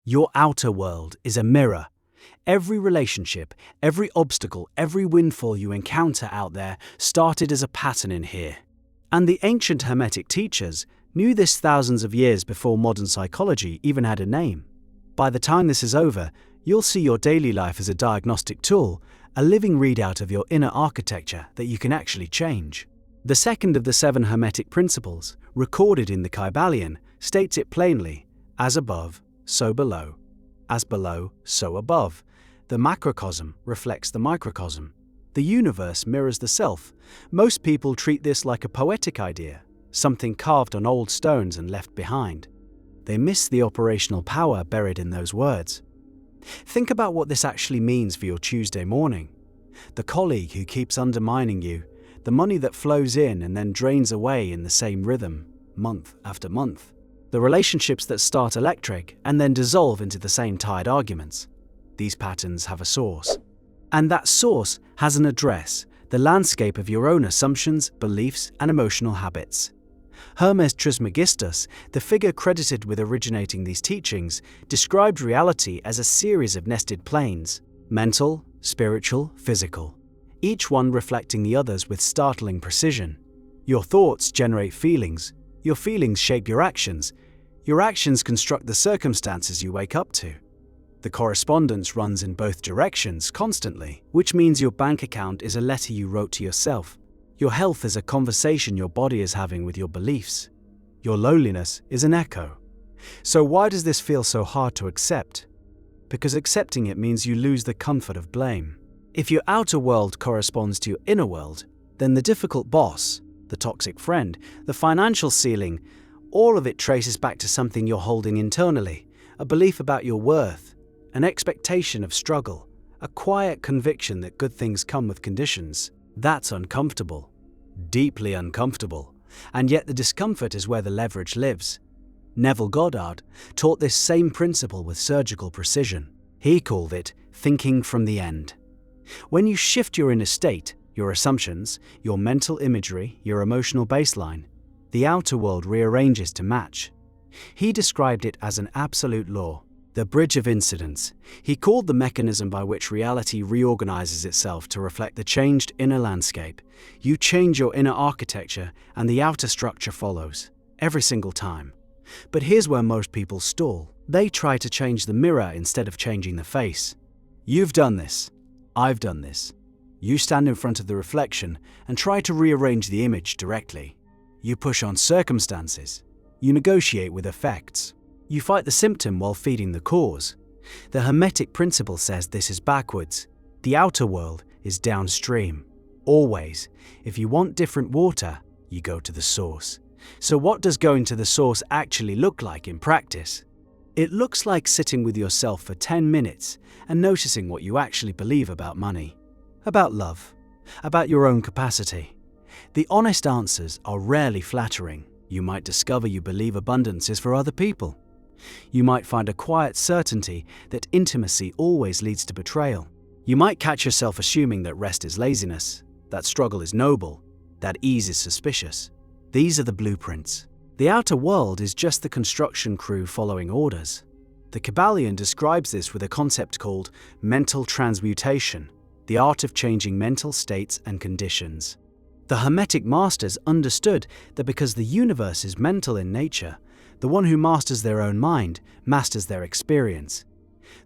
Your outer world is a mirror. Every relationship, every obstacle, every windfall you encounter out there started as a pattern in here. And the ancient Hermetic teachers knew this thousands of years before modern psychology even had a name. By the time this is over, you'll see your daily life as a diagnostic tool, a living readout of your inner architecture that you can actually change. The second of the 7 Hermetic principles, recorded in the Kybalion, states it plainly: as above, so below. As below, so above. The macrocosm reflects the microcosm. The universe mirrors the self. Most people treat this like a poetic idea, something carved on old stones and left behind. They miss the operational power buried in those words. Think about what this actually means for your Tuesday morning. The colleague who keeps undermining you, the money that flows in and then drains away in the same rhythm, month after month. The relationships that start electric and then dissolve into the same tired arguments. These patterns have a source. And that source has an address, the landscape of your own assumptions, beliefs, and emotional habits. Hermes Trismegistus, the figure credited with originating these teachings, described reality as a series of nested planes: mental, spiritual, physical, each one reflecting the others with startling precision. Your thoughts generate feelings. Your feelings shape your actions. Your actions construct the circumstances you wake up to. The correspondence runs in both directions constantly, which means your bank account is a letter you wrote to yourself. Your health is a conversation your body is having with your beliefs. Your loneliness is an echo. So why does this feel so hard to accept? Because accepting it means you lose the comfort of blame. If your outer world corresponds to your inner world, then the difficult boss, the toxic friend, the financial ceiling, all of it traces back to something you're holding internally, a belief about your worth, an expectation of struggle, a quiet conviction that good things come with conditions. That's uncomfortable, deeply uncomfortable, and yet the discomfort is where the leverage lives. Neville Goddard taught this same principle with surgical precision. He called it thinking from the end. When you shift your inner state, your assumptions, your mental imagery, your emotional baseline, the outer world rearranges to match. He described it as an absolute law, the bridge of incidence. He called the mechanism by which reality reorganizes itself to reflect the changed inner landscape. You change your inner architecture and the outer structure follows, every single time. But here's where most people stall. They try to change the mirror instead of changing the face. You've done this. I've done this. You stand in front of the reflection and try to rearrange the image directly. You push on circumstances. You negotiate with effects. You fight the symptom while feeding the cause. The Hermetic principle says this is backwards. The outer world is downstream. Always. If you want different water, you go to the source. So what does going to the source actually look like in practice? It looks like sitting with yourself for 10 minutes and noticing what you actually believe about money, about love, about your own capacity. The honest answers are rarely flattering. You might discover you believe abundance is for other people. You might find a quiet certainty that intimacy always leads to betrayal. You might catch yourself assuming that rest is laziness, that struggle is noble, that ease is suspicious. These are the blueprints. The outer world is just the construction crew following orders. The Kybalion describes this with a concept called mental transmutation, the art of changing mental states and conditions. The Hermetic masters understood that because the universe is mental in nature, the one who masters their own mind masters their experience.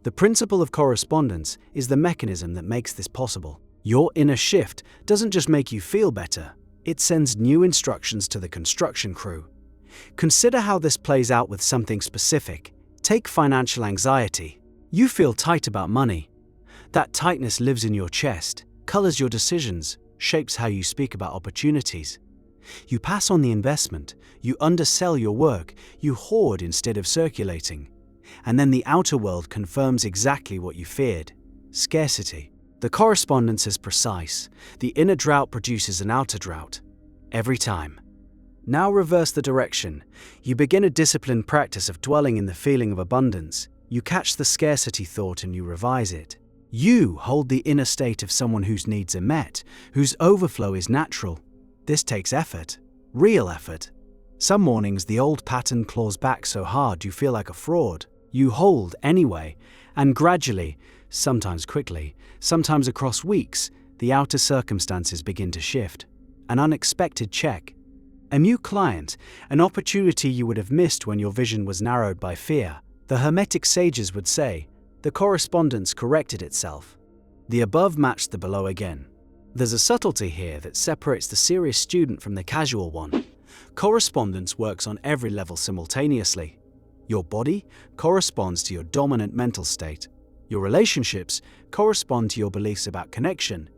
The principle of correspondence is the mechanism that makes this possible. Your inner shift doesn't just make you feel better, it sends new instructions to the construction crew. Consider how this plays out with something specific. Take financial anxiety. You feel tight about money. That tightness lives in your chest, colors your decisions, shapes how you speak about opportunities. You pass on the investment, you undersell your work, you hoard instead of circulating. And then the outer world confirms exactly what you feared: scarcity. The correspondence is precise. The inner drought produces an outer drought. Every time. Now reverse the direction. You begin a disciplined practice of dwelling in the feeling of abundance. You catch the scarcity thought and you revise it. You hold the inner state of someone whose needs are met, whose overflow is natural. This takes effort, real effort. Some mornings the old pattern claws back so hard you feel like a fraud. You hold anyway, and gradually, sometimes quickly, sometimes across weeks, the outer circumstances begin to shift. An unexpected check, a new client, an opportunity you would have missed when your vision was narrowed by fear. The Hermetic sages would say, the correspondence corrected itself. The above matched the below again. There's a subtlety here that separates the serious student from the casual one. Correspondence works on every level simultaneously. Your body corresponds to your dominant mental state. Your relationships correspond to your beliefs about connection.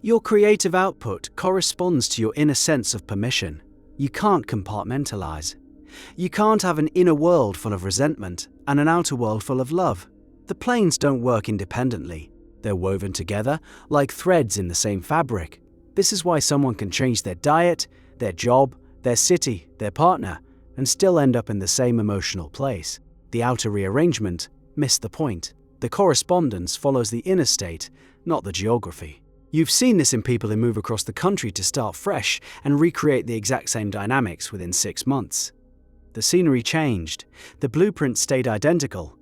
Your creative output corresponds to your inner sense of permission. You can't compartmentalize. You can't have an inner world full of resentment and an outer world full of love. The planes don't work independently. They're woven together like threads in the same fabric. This is why someone can change their diet, their job, their city, their partner, and still end up in the same emotional place. The outer rearrangement missed the point. The correspondence follows the inner state, not the geography. You've seen this in people who move across the country to start fresh and recreate the exact same dynamics within 6 months. The scenery changed. The blueprint stayed identical.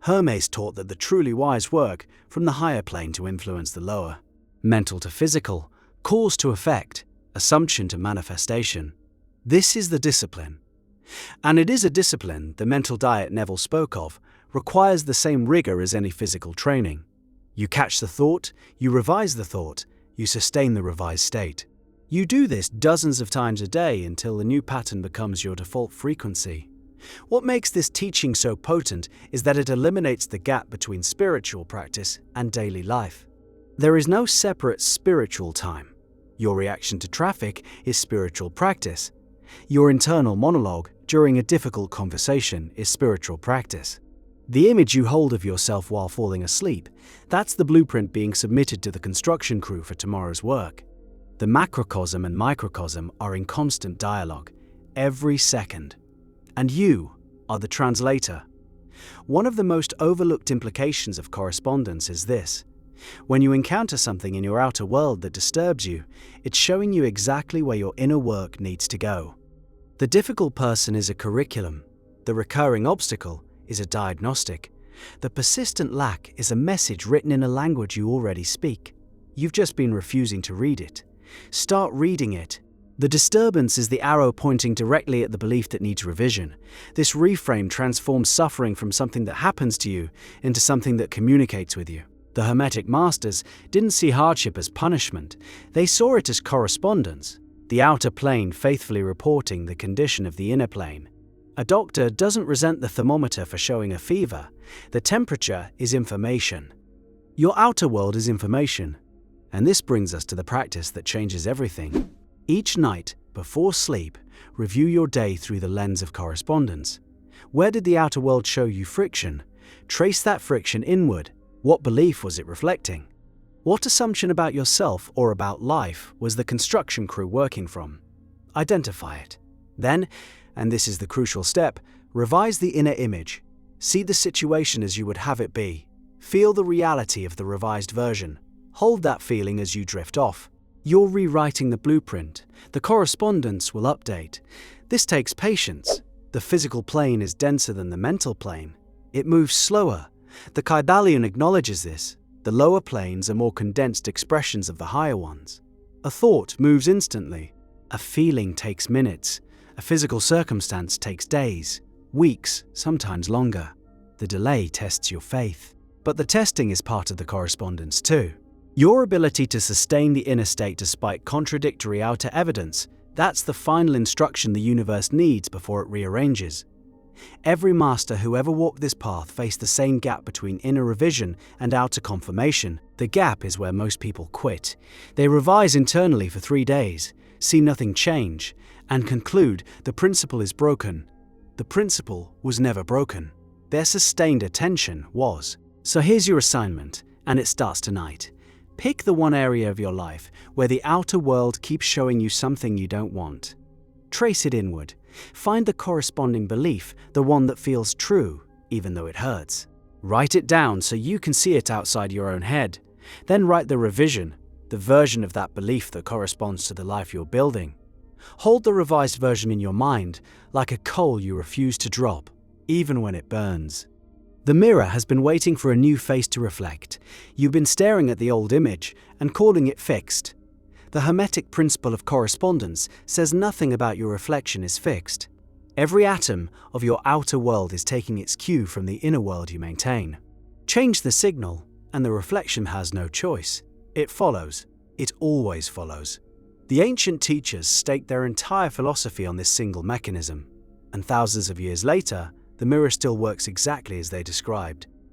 Hermes taught that the truly wise work from the higher plane to influence the lower. Mental to physical, cause to effect, assumption to manifestation. This is the discipline. And it is a discipline the mental diet Neville spoke of, requires the same rigor as any physical training. You catch the thought, you revise the thought, you sustain the revised state. You do this dozens of times a day until the new pattern becomes your default frequency. What makes this teaching so potent is that it eliminates the gap between spiritual practice and daily life. There is no separate spiritual time. Your reaction to traffic is spiritual practice. Your internal monologue during a difficult conversation is spiritual practice. The image you hold of yourself while falling asleep, that's the blueprint being submitted to the construction crew for tomorrow's work. The macrocosm and microcosm are in constant dialogue, every second. And you are the translator. One of the most overlooked implications of correspondence is this. When you encounter something in your outer world that disturbs you, it's showing you exactly where your inner work needs to go. The difficult person is a curriculum. The recurring obstacle is a diagnostic. The persistent lack is a message written in a language you already speak. You've just been refusing to read it. Start reading it. The disturbance is the arrow pointing directly at the belief that needs revision. This reframe transforms suffering from something that happens to you into something that communicates with you. The Hermetic masters didn't see hardship as punishment. They saw it as correspondence, the outer plane faithfully reporting the condition of the inner plane. A doctor doesn't resent the thermometer for showing a fever. The temperature is information. Your outer world is information. And this brings us to the practice that changes everything. Each night, before sleep, review your day through the lens of correspondence. Where did the outer world show you friction? Trace that friction inward. What belief was it reflecting? What assumption about yourself or about life was the construction crew working from? Identify it. Then, and this is the crucial step, revise the inner image. See the situation as you would have it be. Feel the reality of the revised version. Hold that feeling as you drift off. You're rewriting the blueprint. The correspondence will update. This takes patience. The physical plane is denser than the mental plane. It moves slower. The Kybalion acknowledges this. The lower planes are more condensed expressions of the higher ones. A thought moves instantly. A feeling takes minutes. A physical circumstance takes days, weeks, sometimes longer. The delay tests your faith. But the testing is part of the correspondence too. Your ability to sustain the inner state despite contradictory outer evidence, that's the final instruction the universe needs before it rearranges. Every master who ever walked this path faced the same gap between inner revision and outer confirmation. The gap is where most people quit. They revise internally for 3 days, see nothing change, and conclude the principle is broken. The principle was never broken. Their sustained attention was. So here's your assignment, and it starts tonight. Pick the one area of your life where the outer world keeps showing you something you don't want. Trace it inward. Find the corresponding belief, the one that feels true, even though it hurts. Write it down so you can see it outside your own head. Then write the revision, the version of that belief that corresponds to the life you're building. Hold the revised version in your mind like a coal you refuse to drop, even when it burns. The mirror has been waiting for a new face to reflect. You've been staring at the old image and calling it fixed. The Hermetic principle of correspondence says nothing about your reflection is fixed. Every atom of your outer world is taking its cue from the inner world you maintain. Change the signal, and the reflection has no choice. It follows. It always follows. The ancient teachers staked their entire philosophy on this single mechanism, and thousands of years later, the mirror still works exactly as they described.